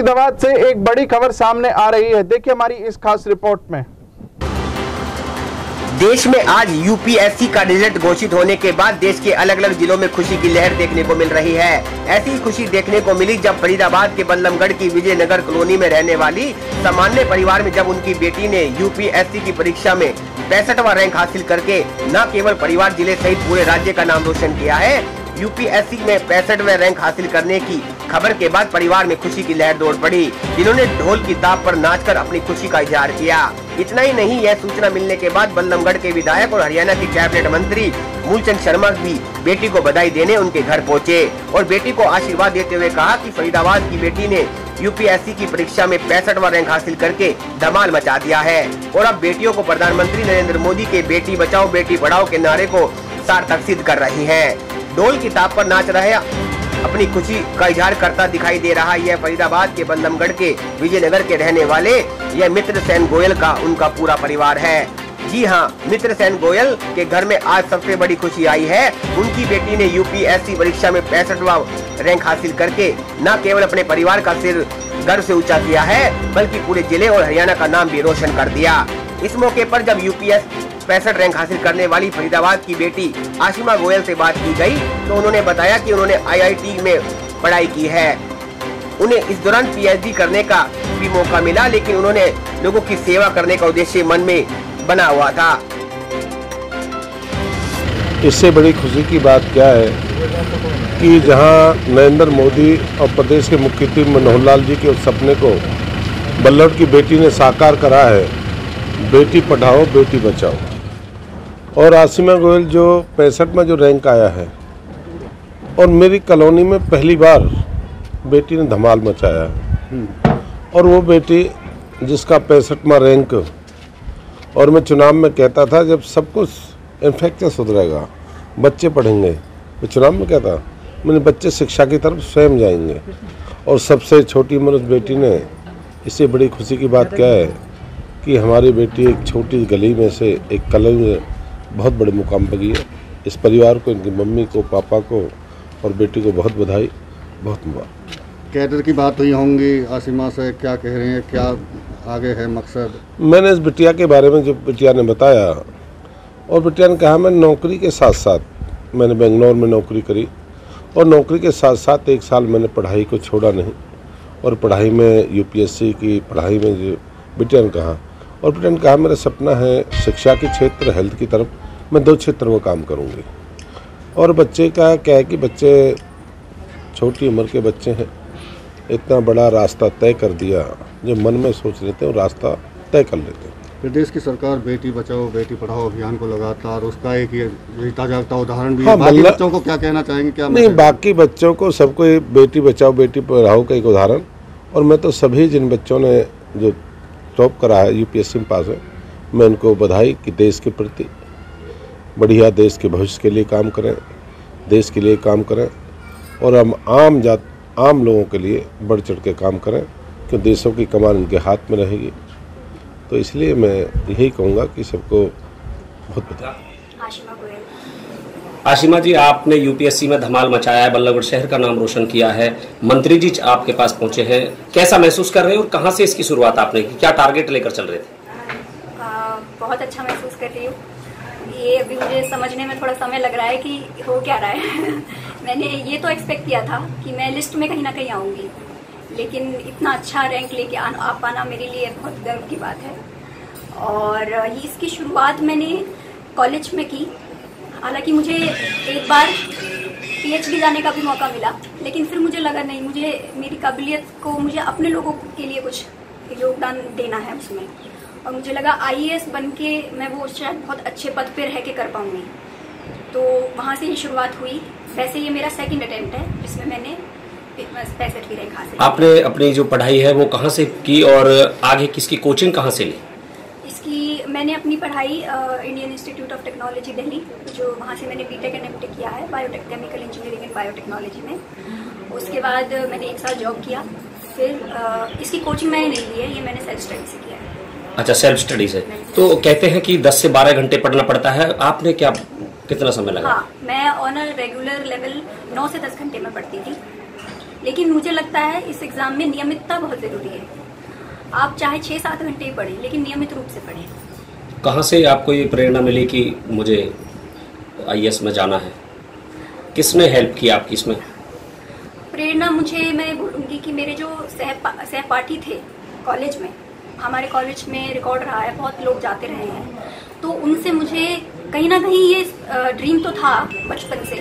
फरीदाबाद से एक बड़ी खबर सामने आ रही है, देखिए हमारी इस खास रिपोर्ट में। देश में आज यूपीएससी का रिजल्ट घोषित होने के बाद देश के अलग अलग जिलों में खुशी की लहर देखने को मिल रही है। ऐसी खुशी देखने को मिली जब फरीदाबाद के बल्लभगढ़ की विजयनगर कॉलोनी में रहने वाली सामान्य परिवार में जब उनकी बेटी ने यूपीएससी की परीक्षा में 65वां रैंक हासिल करके न केवल परिवार जिले सहित पूरे राज्य का नाम रोशन किया है। यूपीएससी में 65वें रैंक हासिल करने की खबर के बाद परिवार में खुशी की लहर दौड़ पड़ी, जिन्होंने ढोल की ताप पर नाचकर अपनी खुशी का इजहार किया। इतना ही नहीं, यह सूचना मिलने के बाद बल्लभगढ़ के विधायक और हरियाणा के कैबिनेट मंत्री मूलचंद शर्मा भी बेटी को बधाई देने उनके घर पहुंचे और बेटी को आशीर्वाद देते हुए कहा कि फरीदाबाद की बेटी ने यूपीएससी की परीक्षा में 65वां रैंक हासिल करके धमाल मचा दिया है और अब बेटियों को प्रधानमंत्री नरेंद्र मोदी के बेटी बचाओ बेटी पढ़ाओ के नारे को सार्थक सिद्ध कर रही है। ढोल की ताप पर नाच रहे अपनी खुशी का इजहार करता दिखाई दे रहा है। यह फरीदाबाद के बल्लभगढ़ के विजयनगर के रहने वाले यह मित्र सेन गोयल का उनका पूरा परिवार है। जी हां, मित्र सेन गोयल के घर में आज सबसे बड़ी खुशी आई है। उनकी बेटी ने यूपीएससी परीक्षा में 65वां रैंक हासिल करके न केवल अपने परिवार का सिर गर्व से ऊंचा किया है, बल्कि पूरे जिले और हरियाणा का नाम भी रोशन कर दिया। इस मौके पर जब यूपीएससी 65 रैंक हासिल करने वाली फरीदाबाद की बेटी आशिमा गोयल से बात की गई तो उन्होंने बताया कि उन्होंने आईआईटी में पढ़ाई की है। उन्हें इस दौरान पीएचडी करने का भी मौका मिला, लेकिन उन्होंने लोगों की सेवा करने का उद्देश्य मन में बना हुआ था। इससे बड़ी खुशी की बात क्या है कि जहां नरेंद्र मोदी और प्रदेश के मुख्यमंत्री मनोहर लाल जी के उस सपने को बल्लभ की बेटी ने साकार करा है, बेटी पढ़ाओ बेटी बचाओ। और आसिमा गोयल जो 65 में जो रैंक आया है और मेरी कॉलोनी में पहली बार बेटी ने धमाल मचाया है। और वो बेटी जिसका 65वां रैंक, और मैं चुनाव में कहता था जब सब कुछ इन्फ्रास्ट्रक्चर सुधरेगा बच्चे पढ़ेंगे, मैं चुनाव में कहता मैंने बच्चे शिक्षा की तरफ स्वयं जाएंगे। और सबसे छोटी उम्र उस बेटी ने, इससे बड़ी खुशी की बात क्या है कि हमारी बेटी एक छोटी गली में से एक कॉलोनी में बहुत बड़े मुकाम पर गई है। इस परिवार को, इनकी मम्मी को, पापा को और बेटी को बहुत बधाई, बहुत मुबारक। कैडर की बात हुई होंगी आसिमा से, क्या कह रहे हैं, क्या आगे है मकसद? मैंने इस बिटिया के बारे में जो बिटिया ने बताया और बिटिया ने कहा मैं नौकरी के साथ साथ मैंने बेंगलोर में नौकरी करी और नौकरी के साथ साथ 1 साल मैंने पढ़ाई को छोड़ा नहीं और पढ़ाई में यूपीएससी की पढ़ाई में जो बिटिया ने कहा, और बिटिया ने कहा मेरा सपना है शिक्षा के क्षेत्र, हेल्थ की तरफ मैं 2 क्षेत्र में काम करूँगी। और बच्चे का क्या है कि बच्चे छोटी उम्र के बच्चे हैं, इतना बड़ा रास्ता तय कर दिया, जो मन में सोच लेते हैं वो रास्ता तय कर लेते हैं। प्रदेश की सरकार बेटी बचाओ बेटी पढ़ाओ अभियान को लगातार, उसका एक ये ताजा उदाहरण भी हाँ, है। बाकी बच्चों को क्या कहना चाहेंगे? क्या नहीं, बाकी बच्चों को सबको बेटी बचाओ बेटी पढ़ाओ का एक उदाहरण, और मैं तो सभी जिन बच्चों ने जो टॉप करा है यूपीएससी में पास है, मैं उनको बधाई कि देश के प्रति बढ़िया, देश के भविष्य के लिए काम करें, देश के लिए काम करें और हम आम लोगों के लिए बढ़ चढ़ के काम करें, क्योंकि देशों की कमान उनके हाथ में रहेगी। तो इसलिए मैं यही कहूँगा कि सबको बहुत बधाई। आशिमा जी, आपने यूपीएससी में धमाल मचाया है, बल्लभगढ़ शहर का नाम रोशन किया है, मंत्री जी आपके पास पहुंचे हैं, कैसा महसूस कर रहे हैं और कहां से इसकी शुरुआत आपने की, क्या टारगेट लेकर चल रहे थे? बहुत अच्छा महसूस कर रही हूँ। ये अभी मुझे समझने में थोड़ा समय लग रहा है कि हो क्या रहा है। मैंने ये तो एक्सपेक्ट किया था कि मैं लिस्ट में कहीं ना कहीं आऊंगी, लेकिन इतना अच्छा रैंक लेके आ पाना मेरे लिए बहुत गर्व की बात है। और इसकी शुरुआत मैंने कॉलेज में की। हालांकि मुझे एक बार पीएचडी जाने का भी मौका मिला, लेकिन फिर मुझे लगा नहीं, मुझे मेरी काबिलियत को, मुझे अपने लोगों के लिए कुछ योगदान देना है उसमें। और मुझे लगा आईएएस बन के मैं वो शायद बहुत अच्छे पद पे रह के कर पाऊंगी। तो वहाँ से ही शुरुआत हुई। वैसे ये मेरा सेकंड अटेम्प्ट है जिसमें मैंने 65वीं रैंक हासिल। आपने अपनी जो पढ़ाई है वो कहाँ से की और आगे किसकी कोचिंग कहाँ से ली? इसकी मैंने अपनी पढ़ाई Indian institute of technology Delhi, जो वहाँ से मैंने बीटेक एंड एमटेक किया है केमिकल इंजीनियरिंग एंड बायोटेक्नोलॉजी में। उसके बाद मैंने 1 साल जॉब किया। फिर इसकी कोचिंग मैंने नहीं ली है, ये मैंने सेल्फ स्टडी से किया है। अच्छा, सेल्फ स्टडी से। तो कहते हैं कि 10 से 12 घंटे पढ़ना पड़ता है, आपने कितना समय लगा? हाँ, मैं ऑन अ रेगुलर लेवल 9 से 10 घंटे में पढ़ती थी। लेकिन मुझे लगता है इस एग्जाम में नियमितता बहुत जरूरी है। आप चाहे 6-7 घंटे ही पढ़ें, लेकिन नियमित रूप से पढ़ें। कहाँ से आपको ये प्रेरणा मिली कि मुझे IAS में जाना है? किसने हेल्प की आपकी इसमें? प्रेरणा मुझे, मैं बोलूँगी कि मेरे जो सहपाठी थे कॉलेज में, हमारे कॉलेज में रिकॉर्ड रहा है, बहुत लोग जाते रहे हैं, तो उनसे मुझे कहीं ना कहीं ये ड्रीम तो था बचपन से,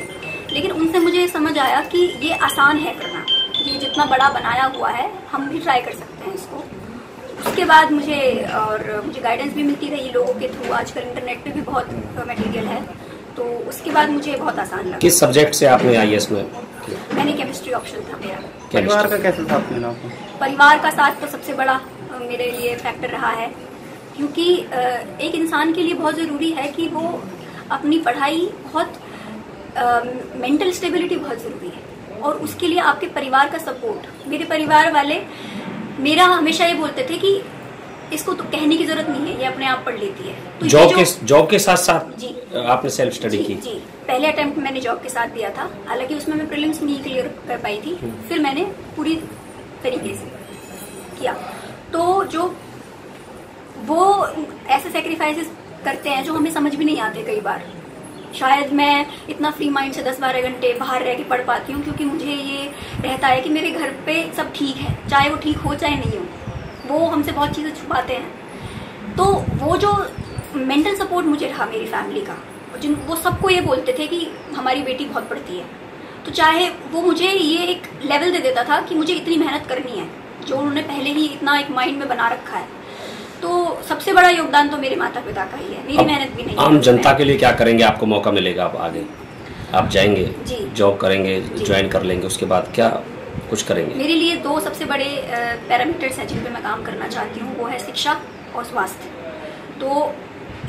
लेकिन उनसे मुझे समझ आया कि ये आसान है करना, ये जितना बड़ा बनाया हुआ है हम भी ट्राई कर सकते हैं इसको। उसके बाद मुझे गाइडेंस भी मिलती रही लोगों के थ्रू। आजकल इंटरनेट पे भी बहुत मटेरियल है, तो उसके बाद मुझे बहुत आसान लगा। किस सब्जेक्ट से आपने IAS में? मैंने केमिस्ट्री ऑप्शन था मेरा। परिवार का कैसा साथ मिला आपको? परिवार का साथ तो सबसे बड़ा मेरे लिए फैक्टर रहा है, क्योंकि एक इंसान के लिए बहुत ज़रूरी है कि वो अपनी पढ़ाई बहुत मेंटल स्टेबिलिटी बहुत ज़रूरी है, और उसके लिए आपके परिवार का सपोर्ट। मेरे परिवार वाले मेरा हमेशा ये बोलते थे कि इसको तो कहने की जरूरत नहीं है, ये अपने आप पढ़ लेती है। तो जॉब के साथ साथ जी आपने सेल्फ स्टडी की? जी, पहले अटेम्प्ट मैंने जॉब के साथ दिया था, हालांकि उसमें मैं प्रीलिम्स नहीं क्लियर कर पाई थी, फिर मैंने पूरी तरीके से किया। तो जो वो ऐसे सेक्रीफाइसेस करते हैं जो हमें समझ भी नहीं आते कई बार। शायद मैं इतना फ्री माइंड से 10-12 घंटे बाहर रह के पढ़ पाती हूँ, क्योंकि मुझे ये रहता है कि मेरे घर पे सब ठीक है, चाहे वो ठीक हो चाहे नहीं हो। वो हमसे बहुत चीज़ें छुपाते हैं, तो वो जो मेंटल सपोर्ट मुझे रहा मेरी फैमिली का, वो सबको ये बोलते थे कि हमारी बेटी बहुत पढ़ती है, तो चाहे वो मुझे ये एक लेवल दे देता था कि मुझे इतनी मेहनत करनी है, जो उन्होंने पहले ही इतना एक माइंड में बना रखा है। तो सबसे बड़ा योगदान तो मेरे माता पिता का ही है, मेरी मेहनत भी नहीं है। आम जनता के लिए क्या करेंगे? आपको मौका मिलेगा, आप आगे आप जाएंगे, जॉब करेंगे, ज्वाइन कर लेंगे, उसके बाद क्या कुछ करेंगे? मेरे लिए 2 सबसे बड़े पैरामीटर्स हैं जिन पे मैं काम करना चाहती हूँ, वो है शिक्षा और स्वास्थ्य। तो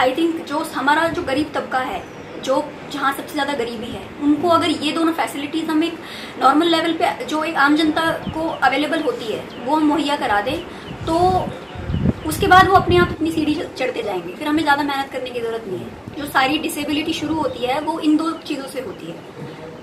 आई थिंक जो हमारा जो गरीब तबका है, जो जहाँ सबसे ज़्यादा गरीबी है, उनको अगर ये दोनों फैसिलिटीज़ हम एक नॉर्मल लेवल पे जो एक आम जनता को अवेलेबल होती है वो हम मुहैया करा दें, तो उसके बाद वो अपने आप अपनी सीढ़ी चढ़ते जाएंगे, फिर हमें ज़्यादा मेहनत करने की ज़रूरत नहीं है। जो सारी डिसेबिलिटी शुरू होती है वो इन 2 चीज़ों से होती है,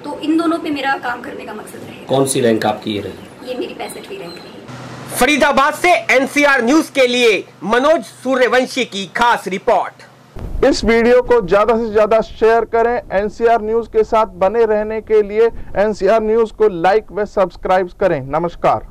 तो इन दोनों पे मेरा काम करने का मकसद है। कौन सी रैंक आपकी ये रही? ये मेरी 65वीं रैंक रही। फरीदाबाद से NCR न्यूज के लिए मनोज सूर्यवंशी की खास रिपोर्ट। इस वीडियो को ज्यादा से ज्यादा शेयर करें। NCR न्यूज के साथ बने रहने के लिए NCR न्यूज को लाइक व सब्सक्राइब करें। नमस्कार।